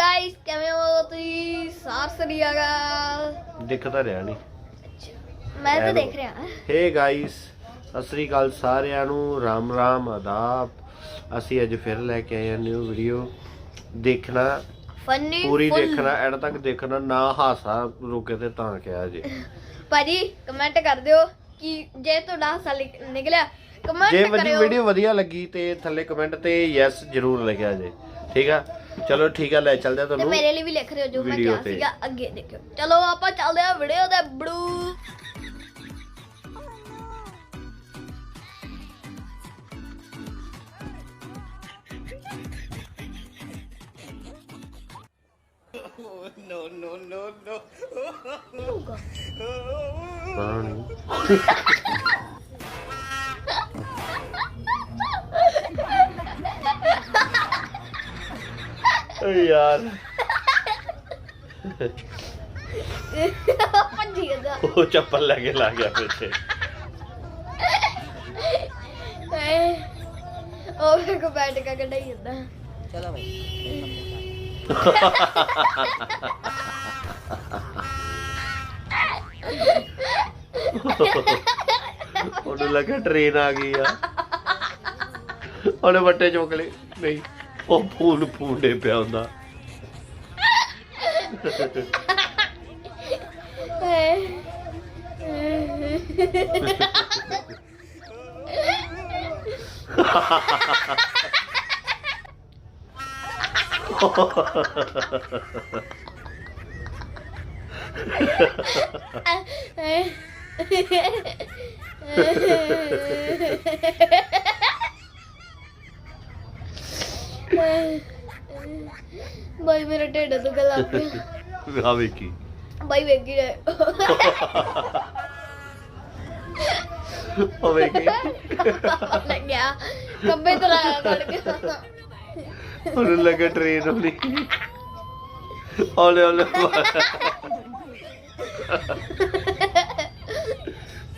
guys किवें हो तुसीं सार सरी अकाल दिखता रहा नहीं मैं तो देख रहा हे गाइस सत श्री अकाल सारिਆਂ ਨੂੰ राम राम आदाब ਅਸੀਂ ਅੱਜ ਫਿਰ ਲੈ ਕੇ ਆਏ न्यू वीडियो देखना फनी पूरी देखना एंड तक देखना ना हासा रुके ते तां क्या जी भाजी कमेंट कर दियो कि जे तुहाडा हासा निकलिया कमेंट जे करियो वीडियो वधिया लगी ते थल्ले कमेंट ते यस जरूर लिखिया जे ठीक है चलो ठीक है ले चलदे ते ਤੁਹਾਨੂੰ मेरे लिए भी लिख रहे हो जो मैं क्या सीगा आगे देखियो चलो ਆਪਾਂ ਚੱਲਦੇ ਆ ਵੀਡੀਓ ਦੇ Baru no no no no यार वो चप्पल लगे ला गया पीछे और को बैठ का कढ़ाई ਜਾਂਦਾ चलो भाई ਉਹਨੂੰ ਲੱਗਾ ਟ੍ਰੇਨ ਆ ਗਈ ਆ ਉਹਨੇ ਵੱਟੇ ਚੁੱਕ ਲਏ ਨਹੀਂ ਉਹ ਫੂਲ ਫੂਡੇ ਪਿਆ ਹੁੰਦਾ भाई मेरा ढिड दुखन लग गया ਆ ਵੇਖੀ भाई वेगी रे ਉਹ ਵੇਖੀ लग गया कब्बे तो लड़ गया ਉਹਨੂੰ ਲੱਗਾ ਟ੍ਰੇਨ ਹੋਣੀ ਹੌਲੇ ਹੌਲੇ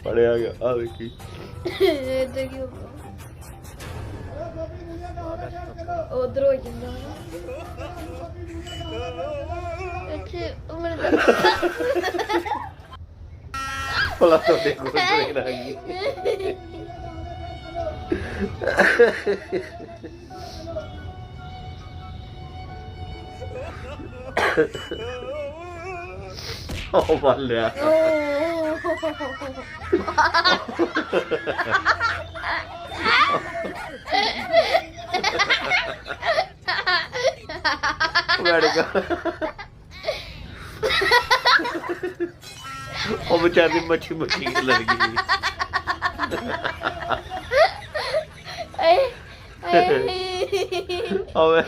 ਪੜਿਆ ਗਿਆ ਆ ਵੇਖੀ देखियो उधर हो जांदा अच्छे मेरे ਭਲਾ ਤੁਹਾਡੇ ਕੋਲ ਟ੍ਰੇਨ ਆ ਗਈ ਉਹ ਬੱਲਿਆ ਲੜਕਾ ਉਹ ਵਿਚਾਰੀ ਮੱਛੀ ਮੱਛੀ ਲੜ ਗਈ ਓਏ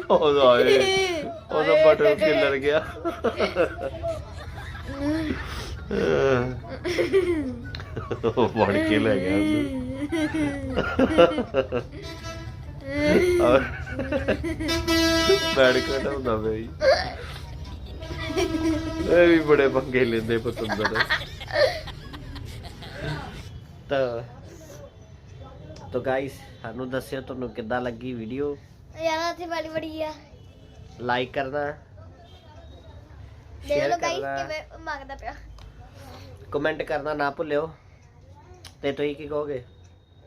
ਉਹਦਾ ਬਟਨ ਖਿਲਰ ਗਿਆ ਉਹ ਫੜ ਕੇ ਲੈ ਗਿਆ ਬੈਡ ਘਟਾਉਂਦਾ ਬਈ ਇਹ ਵੀ ਬੜੇ ਪੰਗੇ ਲੈਂਦੇ ਪਤੰਦਰ तो गाइस ਸਾਨੂੰ ਦੱਸਿਓ ਤੁਹਾਨੂੰ ਕਿੱਦਾਂ ਲੱਗੀ ਵੀਡੀਓ यार अच्छी बड़ी बड़ी है ਲਾਈਕ ਕਰਨਾ देख शेयर लो गाइस करना कि मैं मांगदा पिया कमेंट करना ना भुल्लियो ते ਤੁਸੀਂ ਕੀ ਕਹੋਗੇ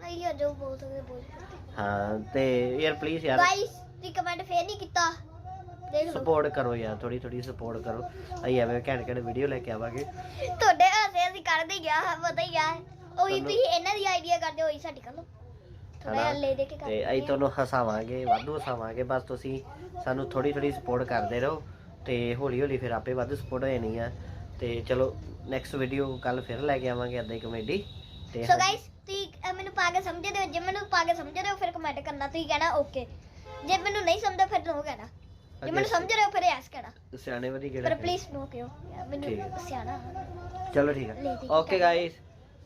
नहीं है जो बोल सकते बोल ਹਾਂ ਤੇ ਯਾਰ ਪਲੀਜ਼ ਯਾਰ गाइस ती कमेंट फेर नहीं कीता देख लो ਸਪੋਰਟ ਕਰੋ ਯਾਰ ਥੋੜੀ ਥੋੜੀ ਸਪੋਰਟ ਕਰੋ ਅਸੀਂ ਐਵੇਂ ਘੈਂਟ ਘੈਂਟ ਵੀਡੀਓ ਲੈ ਕੇ ਆਵਾਂਗੇ ਤੁਹਾਡੇ ਹਾਸੇ ਅਸੀਂ ਕਰਦੇ ਗਿਆ ਪਤਾ ਹੀ ਆ ਉਹੀ ਤੁਸੀਂ ਇਹਨਾਂ ਦੀ ਆਈਡੀਆ ਕਰਦੇ ਹੋਈ ਸਾਡੀ ਕਰ ਲਓ ਥੋੜਾ ਲੈ ਦੇ ਕੇ ਕਰ ਤੇ ਅਸੀਂ ਤੁਹਾਨੂੰ ਹਸਾਵਾਂਗੇ ਵਾਧੂ ਹਸਾਵਾਂਗੇ ਬਸ ਤੁਸੀਂ ਸਾਨੂੰ ਥੋੜੀ ਥੋੜੀ ਸਪੋਰਟ ਕਰਦੇ ਰਹੋ ਤੇ ਹੌਲੀ ਹੌਲੀ ਫਿਰ ਆਪੇ ਵਾਧੂ ਸਪੋਰਟ ਹੋ ਜਾਣੀ ਆ ਤੇ ਚਲੋ ਨੈਕਸਟ ਵੀਡੀਓ ਕੱਲ ਫਿਰ ਲੈ ਕੇ ਆਵਾਂਗੇ ਅੱਧੀ ਕਮੇਡੀ ਤੇ ਸੋ ਗਾਇਸ ਤੁਸੀਂ ਮੈਨੂੰ ਪਾ ਕੇ ਸਮਝਦੇ ਹੋ ਜੇ ਮੈਨੂੰ ਪਾ ਕੇ ਸਮਝਦੇ ਹੋ ਫਿਰ ਕਮੈਂਟ ਕਰਨਾ ਤੁਸੀਂ ਕਹਿਣਾ ਓਕੇ ਜੇ ਮੈਨੂੰ ਨਹੀਂ ਸਮਝਦਾ ਫਿਰ ਨੋ ਕਹਿਣਾ ਜੇ ਮੈਨੂੰ ਸਮਝ ਰਹੇ ਹੋ ਫਿਰ ਐਸ ਕਹਿਣਾ ਸਿਆਣੇ ਵਾਲੀ ਪਰ ਕਿਹੜਾ ਪਲੀਜ਼ ਨੋ ਕਿਉਂ ਮੈਨੂੰ ਸਿਆਣਾ ਚਲੋ ਠੀਕ ਹੈ okay guys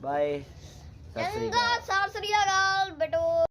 bye Sat Sri Akal Sat Sri ਅਕਾਲ ਬੇਟੋ